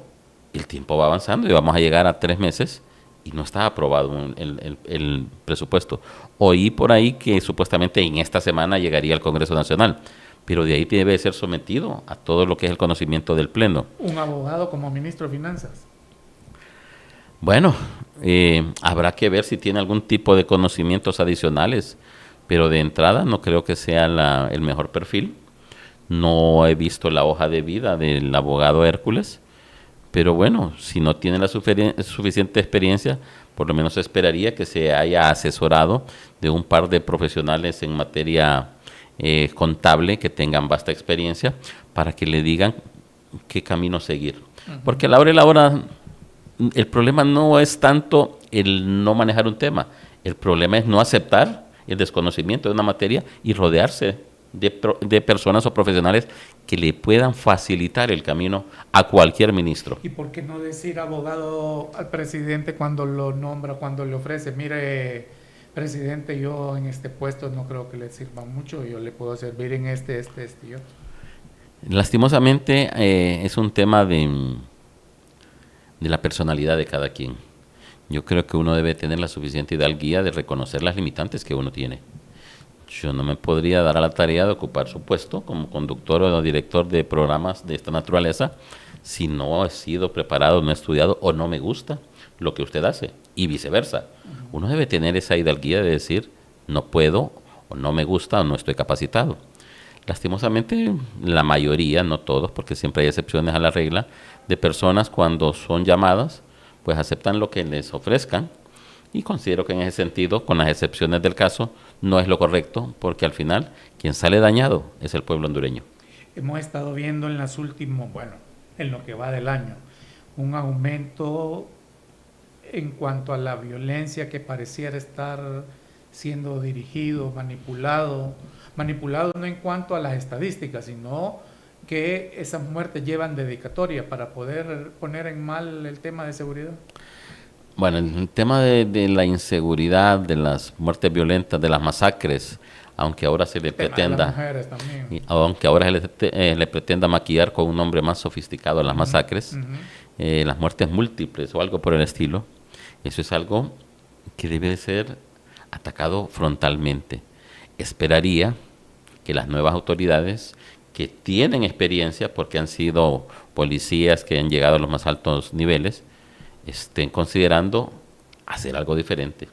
el tiempo va avanzando y vamos a llegar a 3 meses y no está aprobado el presupuesto. Oí por ahí que supuestamente en esta semana llegaría al Congreso Nacional, pero de ahí debe ser sometido a todo lo que es el conocimiento del Pleno. Un abogado como ministro de Finanzas. Bueno, habrá que ver si tiene algún tipo de conocimientos adicionales, pero de entrada no creo que sea el mejor perfil. No he visto la hoja de vida del abogado Hércules, pero bueno, si no tiene la suficiente experiencia, por lo menos esperaría que se haya asesorado de un par de profesionales en materia contable que tengan vasta experiencia para que le digan qué camino seguir. Porque a la hora y la hora, el problema no es tanto el no manejar un tema, el problema es no aceptar el desconocimiento de una materia y rodearse de personas o profesionales que le puedan facilitar el camino a cualquier ministro. ¿Y por qué no decir abogado al presidente cuando lo nombra, cuando le ofrece? Mire, presidente, yo en este puesto no creo que le sirva mucho, yo le puedo servir en este y otro. Lastimosamente es un tema de la personalidad de cada quien. Yo creo que uno debe tener la suficiente hidalguía de reconocer las limitantes que uno tiene. Yo no me podría dar a la tarea de ocupar su puesto como conductor o director de programas de esta naturaleza si no he sido preparado, no he estudiado o no me gusta lo que usted hace, y viceversa. Uno debe tener esa hidalguía de decir no puedo o no me gusta o no estoy capacitado. Lastimosamente, la mayoría, no todos, porque siempre hay excepciones a la regla, de personas cuando son llamadas, pues aceptan lo que les ofrezcan y considero que en ese sentido, con las excepciones del caso, no es lo correcto, porque al final quien sale dañado es el pueblo hondureño. Hemos estado viendo en las últimos, bueno, en lo que va del año, un aumento en cuanto a la violencia que pareciera estar siendo dirigido, manipulado no en cuanto a las estadísticas, sino que esas muertes llevan dedicatoria para poder poner en mal el tema de seguridad. Bueno, el tema de la inseguridad, de las muertes violentas, de las masacres, aunque ahora se le El tema de las pretenda, mujeres también. aunque ahora le pretenda maquillar con un nombre más sofisticado a las masacres, las muertes múltiples o algo por el estilo, eso es algo que debe de ser atacado frontalmente. Esperaría que las nuevas autoridades que tienen experiencia, porque han sido policías que han llegado a los más altos niveles, estén considerando hacer algo diferente.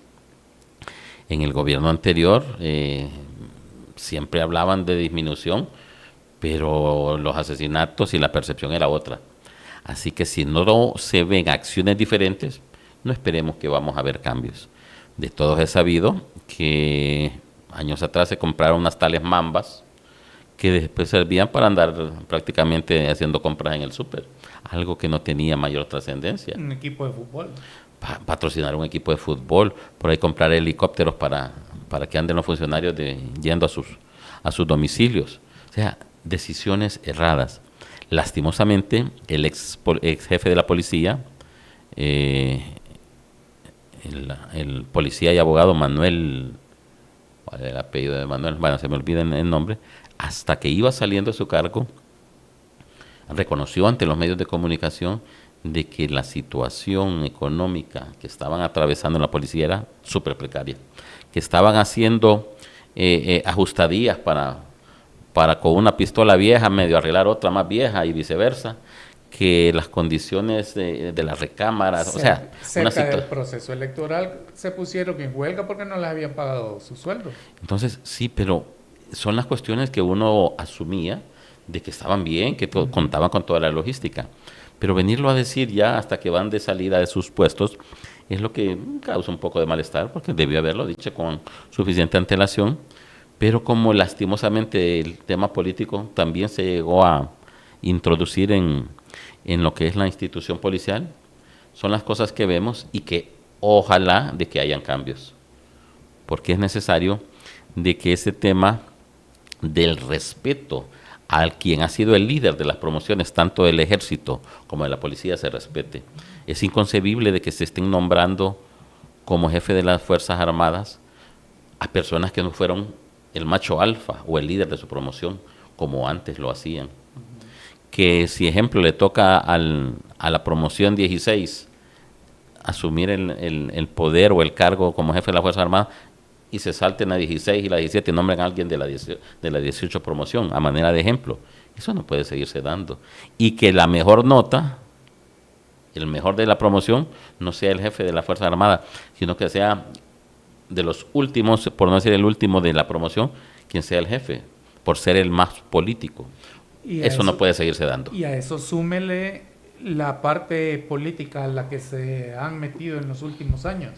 En el gobierno anterior siempre hablaban de disminución, pero los asesinatos y la percepción era otra. Así que si no se ven acciones diferentes, no esperemos que vamos a ver cambios. De todos he sabido que años atrás se compraron unas tales mambas que después servían para andar prácticamente haciendo compras en el súper, algo que no tenía mayor trascendencia. Un equipo de fútbol. Patrocinar un equipo de fútbol, por ahí comprar helicópteros para que anden los funcionarios yendo a sus domicilios. O sea, decisiones erradas. Lastimosamente, el ex jefe de la policía, el policía y abogado Manuel, ¿cuál era el apellido de Manuel? Bueno, se me olvida el nombre, hasta que iba saliendo de su cargo, reconoció ante los medios de comunicación de que la situación económica que estaban atravesando en la policía era súper precaria, que estaban haciendo ajustadías para con una pistola vieja medio arreglar otra más vieja y viceversa, que las condiciones de las recámaras, cerca del proceso electoral se pusieron en huelga porque no les habían pagado su sueldo. Entonces, sí, pero son las cuestiones que uno asumía de que estaban bien, que contaban con toda la logística. Pero venirlo a decir ya hasta que van de salida de sus puestos es lo que causa un poco de malestar, porque debió haberlo dicho con suficiente antelación, pero como lastimosamente el tema político también se llegó a introducir en lo que es la institución policial, son las cosas que vemos y que ojalá de que hayan cambios, porque es necesario de que ese tema del respeto al quien ha sido el líder de las promociones, tanto del ejército como de la policía, se respete. Es inconcebible de que se estén nombrando como jefe de las Fuerzas Armadas a personas que no fueron el macho alfa o el líder de su promoción, como antes lo hacían. Que si, ejemplo, le toca a la promoción 16 asumir el poder o el cargo como jefe de las Fuerzas Armadas, y se salten la 16 y la 17 y nombren a alguien de la 18 promoción, a manera de ejemplo. Eso no puede seguirse dando. Y que la mejor nota, el mejor de la promoción, no sea el jefe de la Fuerza Armada, sino que sea de los últimos, por no decir el último de la promoción, quien sea el jefe, por ser el más político. Eso no puede seguirse dando. Y a eso súmele la parte política a la que se han metido en los últimos años,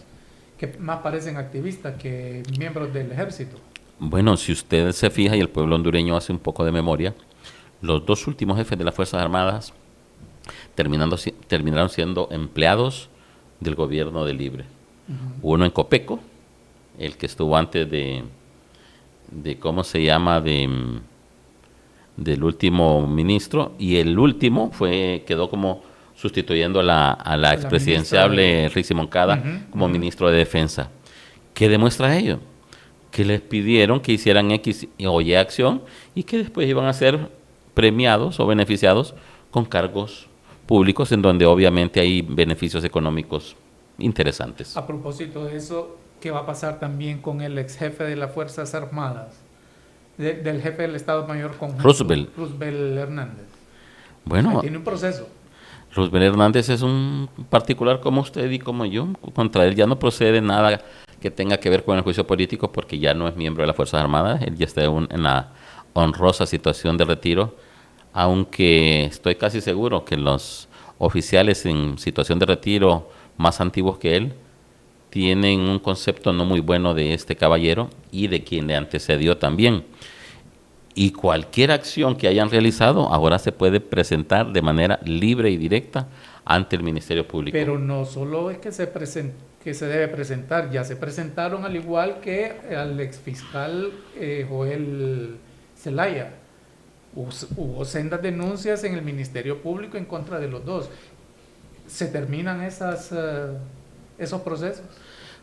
que más parecen activistas que miembros del ejército. Bueno, si usted se fija y el pueblo hondureño hace un poco de memoria, los dos últimos jefes de las Fuerzas Armadas terminaron siendo empleados del gobierno de Libre. Uno en Copeco, el que estuvo antes de ¿cómo se llama?, del último ministro, y el último quedó como sustituyendo a la expresidenciable Rixi Moncada como ministro de Defensa. ¿Qué demuestra ello? Que les pidieron que hicieran X o Y acción y que después iban a ser premiados o beneficiados con cargos públicos en donde obviamente hay beneficios económicos interesantes. A propósito de eso, ¿qué va a pasar también con el ex jefe de las Fuerzas Armadas? Del jefe del Estado Mayor Conjunto, Roosevelt Hernández. Bueno, tiene un proceso. Roosevelt Hernández es un particular como usted y como yo. Contra él ya no procede nada que tenga que ver con el juicio político porque ya no es miembro de las Fuerzas Armadas. Él ya está en la honrosa situación de retiro, aunque estoy casi seguro que los oficiales en situación de retiro más antiguos que él tienen un concepto no muy bueno de este caballero y de quien le antecedió también. Y cualquier acción que hayan realizado ahora se puede presentar de manera libre y directa ante el Ministerio Público. Pero no solo es que que se debe presentar, ya se presentaron al igual que al exfiscal Joel Zelaya. Hubo sendas denuncias en el Ministerio Público en contra de los dos. ¿Se terminan esos procesos?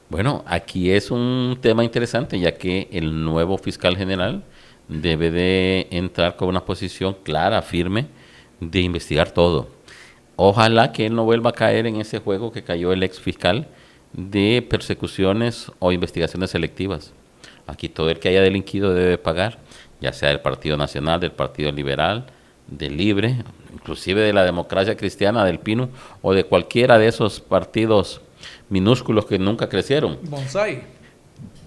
Bueno, aquí es un tema interesante, ya que el nuevo fiscal general debe de entrar con una posición clara, firme, de investigar todo. Ojalá que él no vuelva a caer en ese juego que cayó el ex fiscal de persecuciones o investigaciones selectivas. Aquí todo el que haya delinquido debe pagar, ya sea del Partido Nacional, del Partido Liberal, del Libre, inclusive de la Democracia Cristiana, del PINU, o de cualquiera de esos partidos minúsculos que nunca crecieron. Bonsai.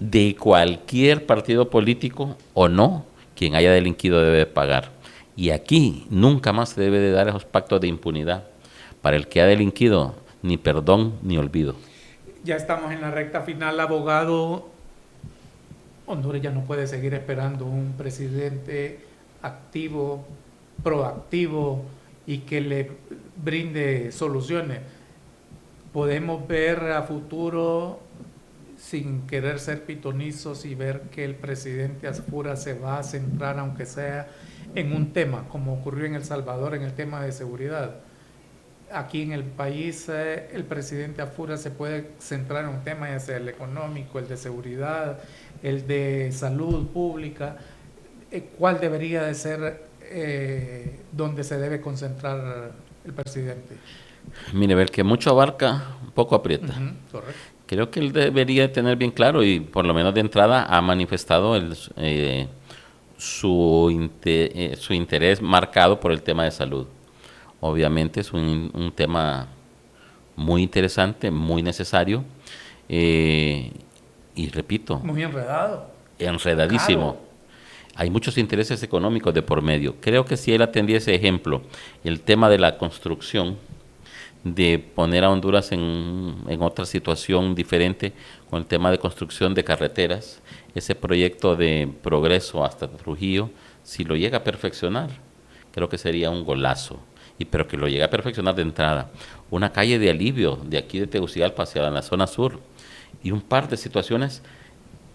De cualquier partido político o no, quien haya delinquido debe pagar. Y aquí nunca más se debe de dar esos pactos de impunidad. Para el que ha delinquido, ni perdón ni olvido. Ya estamos en la recta final, abogado. Honduras ya no puede seguir esperando un presidente activo, proactivo y que le brinde soluciones. Podemos ver a futuro, sin querer ser pitonizos, y ver que el presidente Asfura se va a centrar, aunque sea en un tema, como ocurrió en El Salvador, en el tema de seguridad. Aquí en el país el presidente Asfura se puede centrar en un tema, ya sea el económico, el de seguridad, el de salud pública. ¿Cuál debería de ser donde se debe concentrar el presidente? Mire, ver que mucho abarca, poco aprieta. Correcto. Creo que él debería tener bien claro y por lo menos de entrada ha manifestado su interés marcado por el tema de salud. Obviamente es un tema muy interesante, muy necesario y repito, muy enredado. Enredadísimo. Claro. Hay muchos intereses económicos de por medio. Creo que si él atendía ese ejemplo, el tema de la construcción, de poner a Honduras en otra situación diferente con el tema de construcción de carreteras, ese proyecto de progreso hasta Trujillo, si lo llega a perfeccionar, creo que sería un golazo. Pero que lo llegue a perfeccionar de entrada. Una calle de alivio de aquí de Tegucigalpa hacia la zona sur y un par de situaciones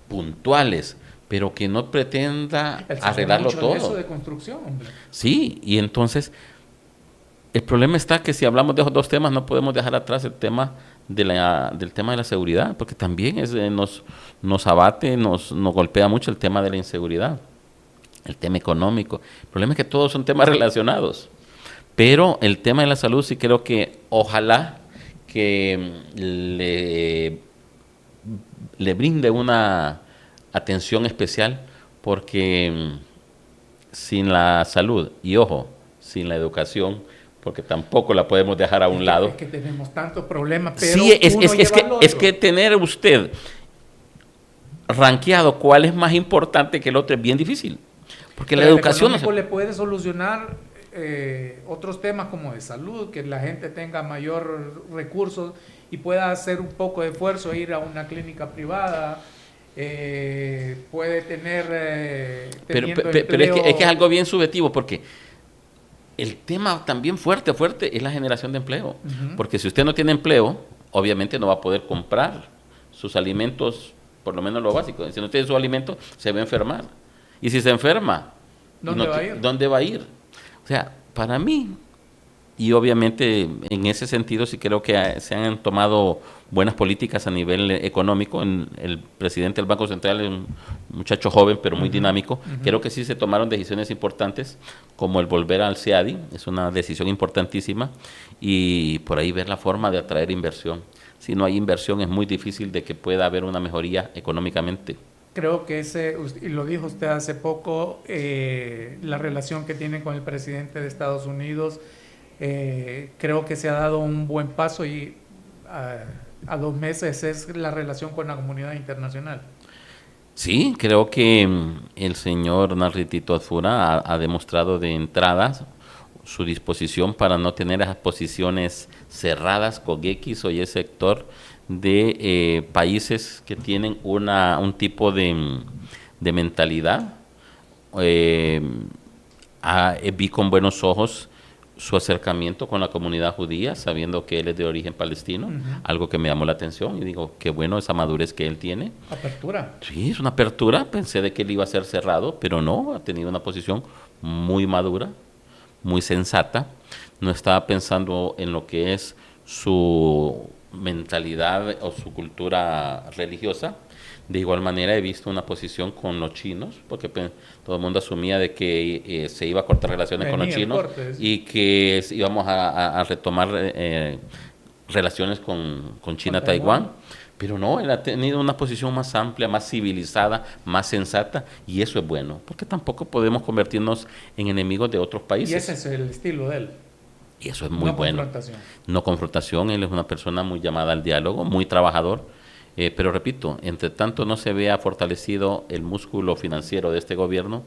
puntuales, pero que no pretenda arreglarlo todo. Eso de construcción, hombre. Sí, y entonces el problema está que si hablamos de esos dos temas no podemos dejar atrás el tema del tema de la seguridad, porque también nos abate, nos golpea mucho el tema de la inseguridad, el tema económico. El problema es que todos son temas relacionados. Pero el tema de la salud sí creo que ojalá que le brinde una atención especial, porque sin la salud y ojo, sin la educación, porque tampoco la podemos dejar a un lado. Es que tenemos tantos problemas, pero sí, es que tener usted rankeado cuál es más importante que el otro es bien difícil, porque pero la educación no le puede solucionar otros temas como de salud, que la gente tenga mayor recursos y pueda hacer un poco de esfuerzo, ir a una clínica privada, puede tener pero es que es algo bien subjetivo, porque el tema también fuerte es la generación de empleo, porque si usted no tiene empleo, obviamente no va a poder comprar sus alimentos, por lo menos lo básico. Si no tiene sus alimentos, se va a enfermar, y si se enferma, ¿dónde va a ir? O sea, para mí, y obviamente en ese sentido sí creo que se han tomado buenas políticas a nivel económico. El presidente del Banco Central es un muchacho joven pero muy dinámico. Creo que sí se tomaron decisiones importantes como el volver al CEADI, es una decisión importantísima, y por ahí ver la forma de atraer inversión. Si no hay inversión es muy difícil de que pueda haber una mejoría económicamente. Creo que y lo dijo usted hace poco, la relación que tiene con el presidente de Estados Unidos, creo que se ha dado un buen paso, y a 2 meses es la relación con la comunidad internacional. Sí, creo que el señor Narritito Azura ha demostrado de entrada su disposición para no tener esas posiciones cerradas con X o Y sector de países que tienen un tipo de mentalidad. Eh, Vi con buenos ojos su acercamiento con la comunidad judía, sabiendo que él es de origen palestino, algo que me llamó la atención y digo, qué bueno esa madurez que él tiene. Apertura. Sí, es una apertura, pensé de que él iba a ser cerrado, pero no, ha tenido una posición muy madura, muy sensata, no estaba pensando en lo que es su mentalidad o su cultura religiosa. De igual manera he visto una posición con los chinos, porque todo el mundo asumía de que se iba a cortar relaciones con los chinos y que íbamos a retomar relaciones con China, Taiwán. Pero no, él ha tenido una posición más amplia, más civilizada, más sensata, y eso es bueno, porque tampoco podemos convertirnos en enemigos de otros países. Y ese es el estilo de él. Y eso es muy bueno. Confrontación. No confrontación, él es una persona muy llamada al diálogo, muy trabajador, pero repito, entre tanto no se vea fortalecido el músculo financiero de este gobierno,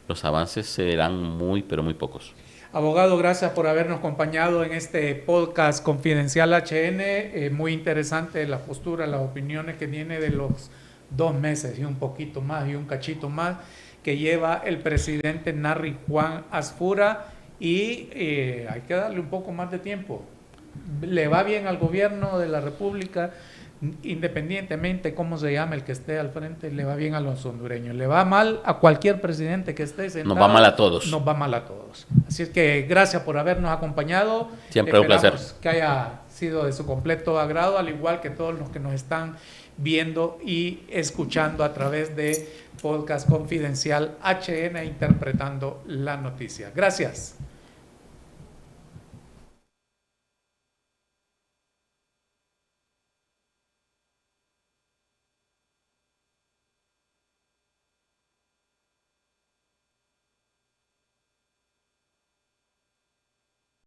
los avances serán muy, pero muy pocos. Abogado, gracias por habernos acompañado en este podcast Confidencial HN. Muy interesante la postura, las opiniones que tiene de los 2 meses y un poquito más y un cachito más que lleva el presidente Narri Juan Asfura, y hay que darle un poco más de tiempo. Le va bien al gobierno de la República, independientemente cómo se llame el que esté al frente, le va bien a los hondureños. Le va mal a cualquier presidente que esté sentado. Nos va mal a todos. Nos va mal a todos. Así es que gracias por habernos acompañado. Siempre un placer. Que haya sido de su completo agrado, al igual que todos los que nos están viendo y escuchando a través de Podcast Confidencial HN, interpretando la noticia. Gracias.